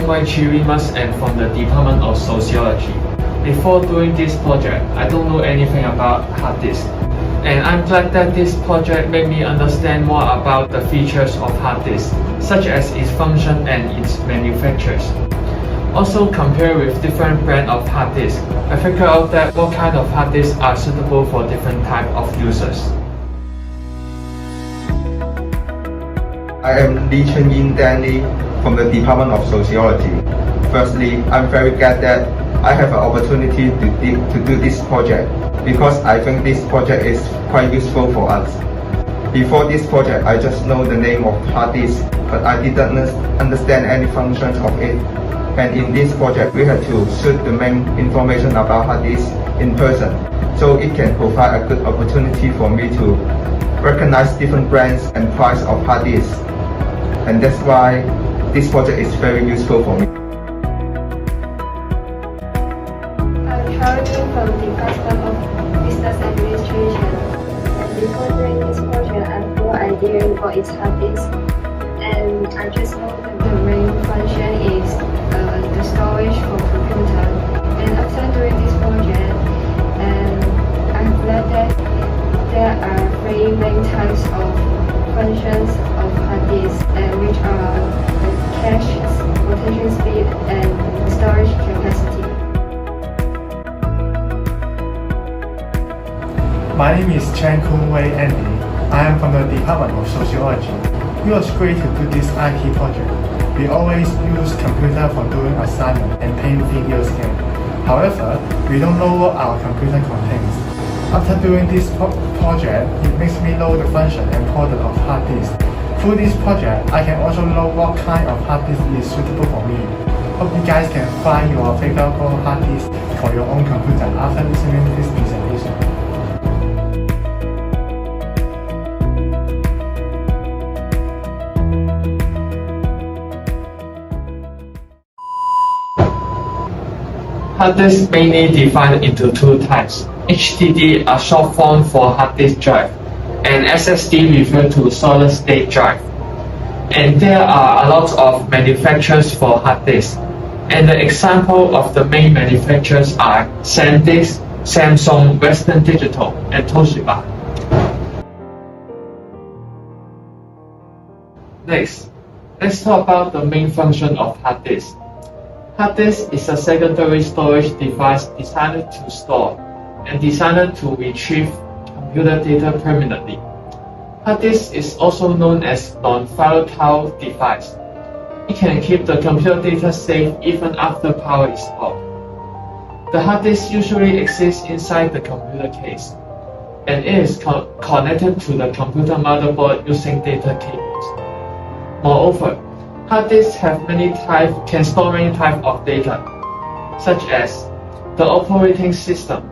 HKSYU and from the Department of Sociology. Before doing this project, I don't know anything about hard disk. And I'm glad that this project made me understand more about the features of hard disk, such as its function and its manufacturers. Also compare with different brands of hard disk, I figure out that what kind of hard disks are suitable for different type of users. I am Lee Chun-yin Danny from the Department of Sociology. Firstly, I'm very glad that I have an opportunity to do this project because I think this project is quite useful for us. Before this project, I just know the name of hard disk, but I didn't understand any functions of it. And in this project, we had to shoot the main information about hard disk in person, so it can provide a good opportunity for me to recognize different brands and price of hard disks. And that's why this project is very useful for me. I'm Caroline from the Department of Business Administration. And before doing this project, I have no idea what is hard disk. And I just know that the main function is the storage for computer. And after doing this project, I'm glad that there are three main types of functions of hard disk, which are the cache, rotation speed, and storage capacity. My name is Chen Kun Wei Andy. I am from the Department of Sociology. It was great to do this IT project. We always use computer for doing assignment and playing video game. However, we don't know what our computer contains. After doing this project, it makes me know the function and product of hard disk. Through this project, I can also know what kind of hard disk is suitable for me. Hope you guys can find your favorite hard disk for your own computer after listening to this presentation. Hard disk mainly divided into two types. HDD, a short form for hard disk drive, and SSD referred to solid state drive. And there are a lot of manufacturers for hard disk. And the example of the main manufacturers are SanDisk, Samsung, Western Digital, and Toshiba. Next, let's talk about the main function of hard disk. Hard disk is a secondary storage device designed to store and designed to retrieve computer data permanently. Hard disk is also known as non-volatile device. It can keep the computer data safe even after power is off. The hard disk usually exists inside the computer case, and it is connected to the computer motherboard using data cables. Moreover, hard disks can store many types of data, such as the operating system,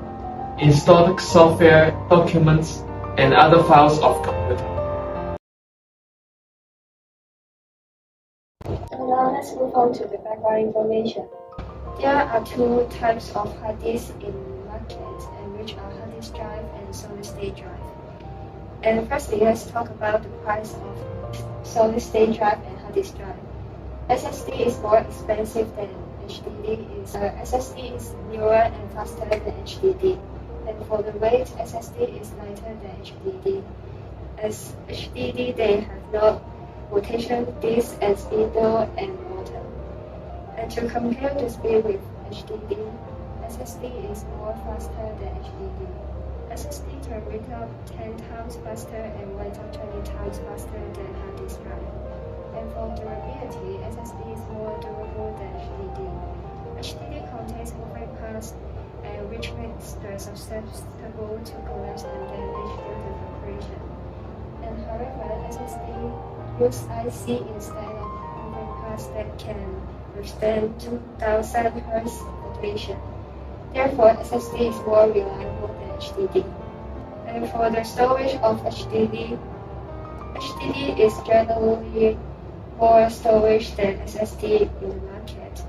installed software, documents, and other files of computer. Now let's move on to the background information. There are two types of hard disks in the market, which are hard disk drive and solid state drive. And firstly, let's talk about the price of solid state drive and hard disk drive. SSD is more expensive than HDD. SSD is newer and faster than HDD. And for the weight, SSD is lighter than HDD. As HDD, they have no rotation disk and spindle and motor. And to compare the speed with HDD, SSD is more faster than HDD. SSD can read up 10 times faster and write up 20 times faster than hard disk drive. And for durability, SSD is more durable than HDD. HDD contains moving parts, which makes them susceptible to collapse and damage due to vibration. And however, SSD uses IC instead of moving parts that can withstand 2000 Hz vibration. Therefore, SSD is more reliable than HDD. And for the storage of HDD is generally more storage than SSD in the market.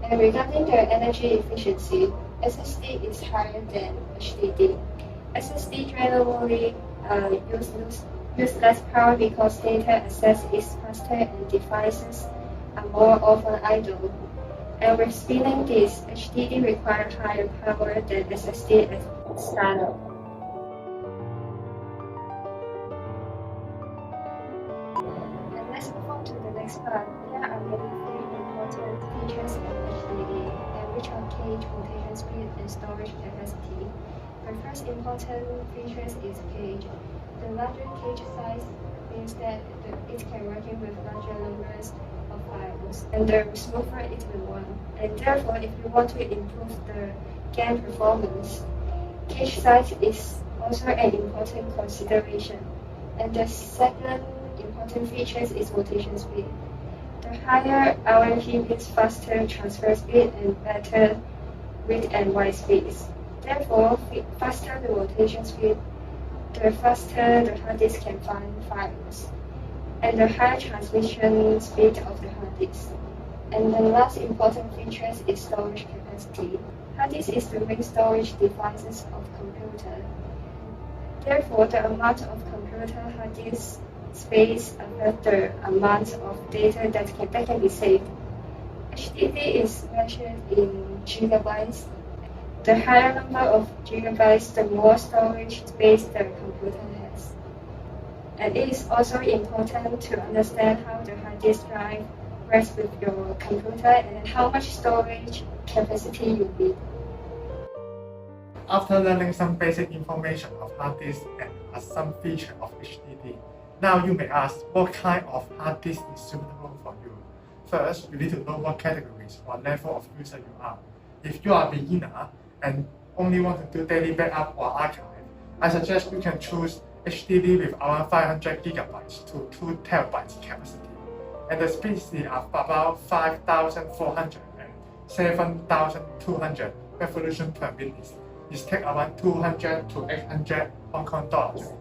And regarding their energy efficiency, SSD is higher than HDD. SSD generally use less power because data access is faster and devices are more often idle. And with spinning disks, HDD requires higher power than SSD as standard. And let's move on to the next part. Here are maybe three important features of HDD, and which are cage, rotation speed, and storage capacity. The first important feature is cage. The larger cage size means that it can work with larger numbers of files, and the smoother it will run. And therefore, if you want to improve the game performance, cage size is also an important consideration. And the second important feature is rotation speed. The higher RMP means faster transfer speed and better read and write speeds. Therefore, faster the rotation speed, the faster the hard disk can find files, and the higher transmission speed of the hard disk. And the last important feature is storage capacity. Hard disk is the main storage devices of computer. Therefore, the amount of computer hard disk space affects the amount of data that can be saved. HDD is measured in gigabytes. The higher number of gigabytes, the more storage space the computer has. And it is also important to understand how the hard disk drive works with your computer and how much storage capacity you need. After learning some basic information of hard disk and some feature of HDD, now you may ask what kind of hard disk is suitable for you. First, you need to know what categories or level of user you are. If you are a beginner and only want to do daily backup or archive, I suggest you can choose HDD with around 500 GB to 2 TB capacity, and the speeds are about 5,400 and 7,200 revolutions per minute. It takes around 200 to 800 Hong Kong dollars.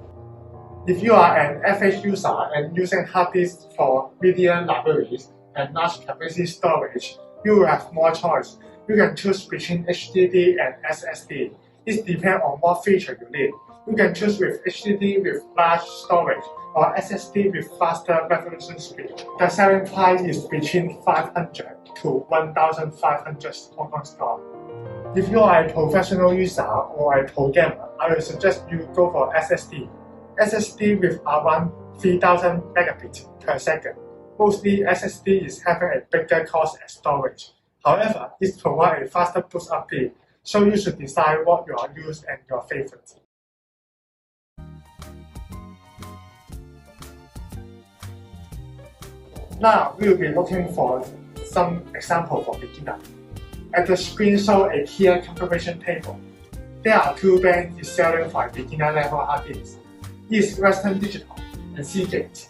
If you are an FH user and using hard disks for media libraries and large capacity storage, you will have more choice. You can choose between HDD and SSD. It depends on what feature you need. You can choose with HDD with large storage or SSD with faster revolution speed. The selling price is between 500 to 1,500 Hong Kong dollars. If you are a professional user or a pro gamer, I will suggest you go for SSD. SSD with around 3,000 megabits per second. Mostly SSD is having a bigger cost as storage. However, it provides a faster boost up speed, so you should decide what you are used and your favorite. Now we will be looking for some example for beginner. At the screen show a clear configuration table. There are two brands selling for beginner level hard disks. Is Western Digital and Seagate.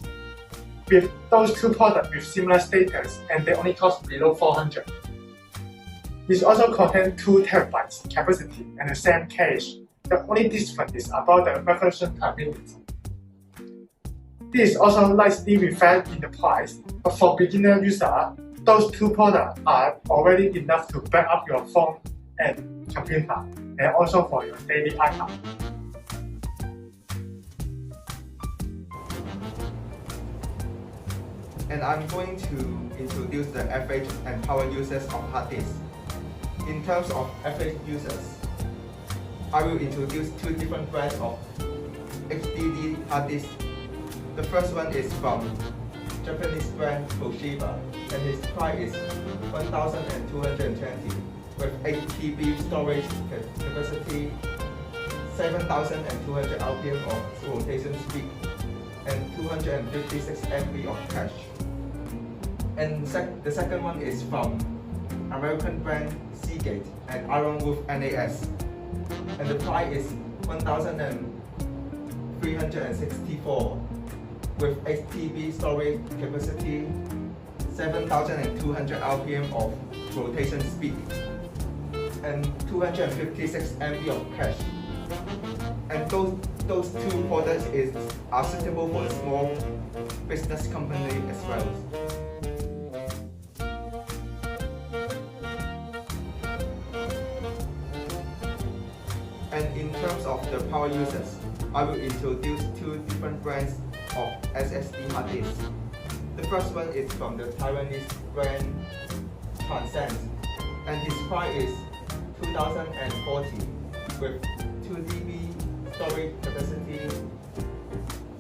With those two products with similar status and they only cost below 400. It also contains 2 TB capacity and the same cache. The only difference is about the revolution per minute. This is also likely reflected in the price, but for beginner user, those two products are already enough to back up your phone and computer, and also for your daily archive. And I'm going to introduce the FH and power users of hard disks. In terms of FH users, I will introduce two different brands of HDD hard disks. The first one is from Japanese brand Toshiba, and its price is 1,220 with 8 TB storage capacity, 7,200 RPM of rotation speed, and 256 MB of cache. And the second one is from American brand Seagate and Iron Wolf NAS, and the price is 1,364 with 8 TB storage capacity, 7,200 RPM of rotation speed, and 256 MB of cache. And those two products are suitable for a small business company as well. And in terms of the power users, I will introduce two different brands of SSD hard disks. The first one is from the Taiwanese brand Transcend, and its price is 2040 with 2 GB storage capacity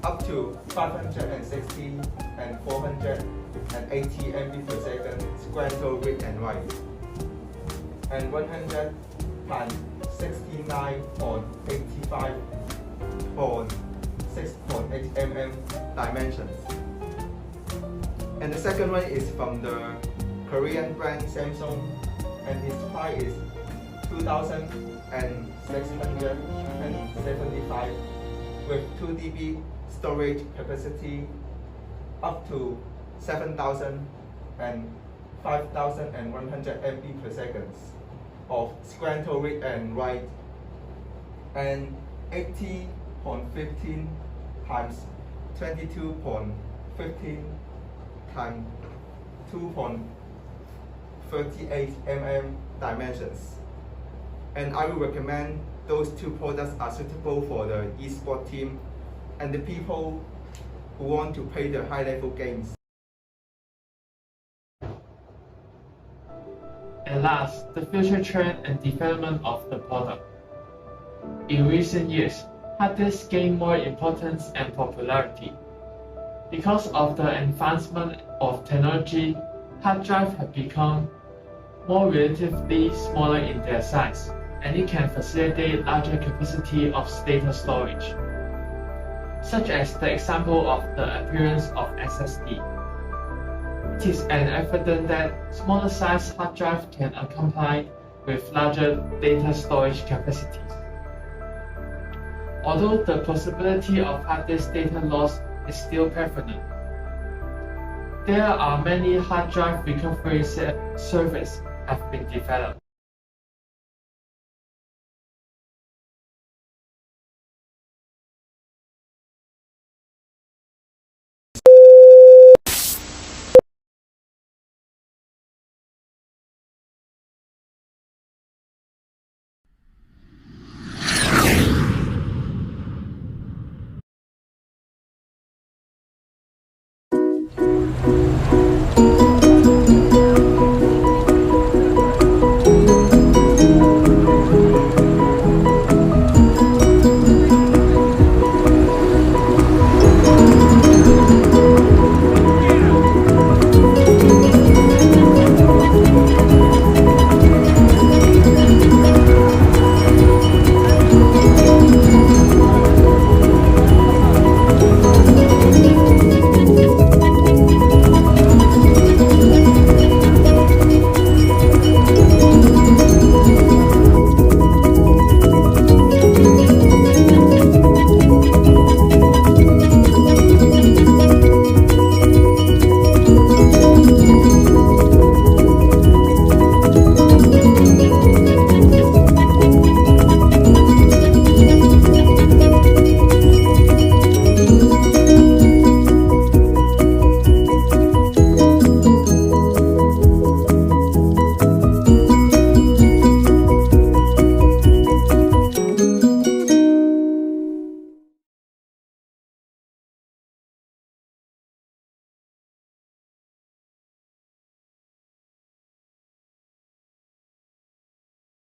up to 560 and 480 MB per second sequential read and write, and 100 times 69.85.6.8 mm dimensions. And the second one is from the Korean brand Samsung, and its price is 2,675 with 2 GB storage capacity up to 7,000 and 5,100 MB per second of sequential read and write, and 80.15 times 22.15 times 2.38 mm dimensions. And I will recommend those two products are suitable for the esports team and the people who want to play the high-level games. And last, the future trend and development of the product. In recent years, hard disks gain more importance and popularity. Because of the advancement of technology, hard drives have become more relatively smaller in their size, and it can facilitate larger capacity of data storage, such as the example of the appearance of SSD. It is evident that smaller size hard drive can accompany with larger data storage capacities. Although the possibility of hard disk data loss is still prevalent, there are many hard drive recovery services have been developed.